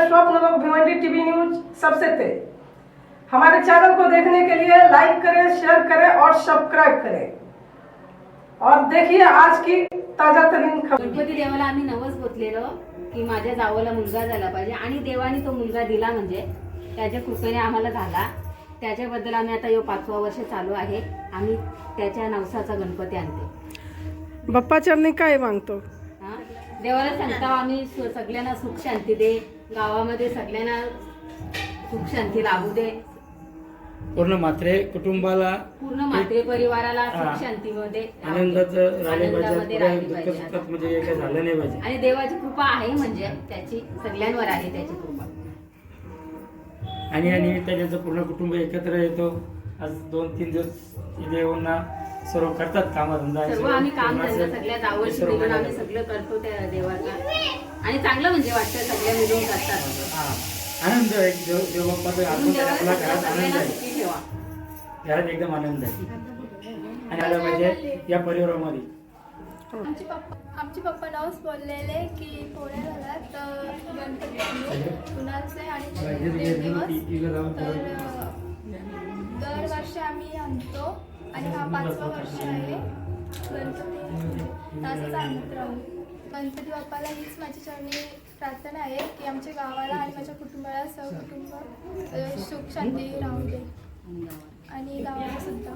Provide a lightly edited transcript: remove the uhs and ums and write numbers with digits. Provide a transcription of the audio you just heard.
स्वप्न लोक Bhiwandi TV news सबसे तेज। हमारे चैनल को देखने के लिए लाइक करें, शेयर करें और सब्सक्राइब करें और देखिए आज की ताजा तरीन खबर। गणपती देवाला आम्ही नवस बोललेलो की माझ्या जावला मुलगा झाला पाहिजे आणि देवाने तो मुलगा दिला, म्हणजे त्याच्या कृपेने आम्हाला झाला। त्याच्याबद्दल आम्ही आता 5वा वर्ष चालू आहे। आम्ही त्याच्या नवसाचा गणपती आणते। बाप्पा चरणी काय मागतो? देवाला सांगता आम्ही सगळ्यांना सुख शांती दे, गावामध्ये सगळ्यांना सुख शांती लाभू दे, पूर्ण म्हात्रे कुटुंबाला, पूर्ण म्हात्रे परिवाराला सुख शांतीमध्ये आनंदाचं राहिले आनंदामध्ये राहिली पाहिजे। दुःख म्हणजे काही झालं नाही पाहिजे। आणि देवाची कृपा आहे, म्हणजे त्याची सगळ्यांवर आहे त्याची कृपा। आणि या निमित्ताने त्याचं पूर्ण कुटुंब एकत्र येतो। आज 2-3 दिवस इथे येऊन सर्व करतात कामधंदा, सर्व आम्ही काम धंदा सगळ्या जावळशी मिळून आम्ही सगळं करतो त्या देवाचा। आणि चांगलं म्हणजे वाटतं सगळ्या मिळून करतात। आनंद आहे। देव बाप्पाचा आपल्या घरात आनंद आहे, सुखी ठेवा, घरात एकदम आनंद आहे आणि आला पाहिजे या परिवारामध्ये। आमचे पप्पा नवस बोललेले की पोळ्या झाला तर गणपती आणू उन्हाचे आणि दिवस तर दरवर्षी आम्ही आणतो आणि हा 5वा वर्ष आहे गणपती असंच आणत राहू। गणपती बाप्पाला हीच माझी चरणी प्रार्थना आहे की आमच्या गावाला आणि माझ्या कुटुंबाला सहकुटुंब सुख शांती राहू दे आणि गावाला सुद्धा।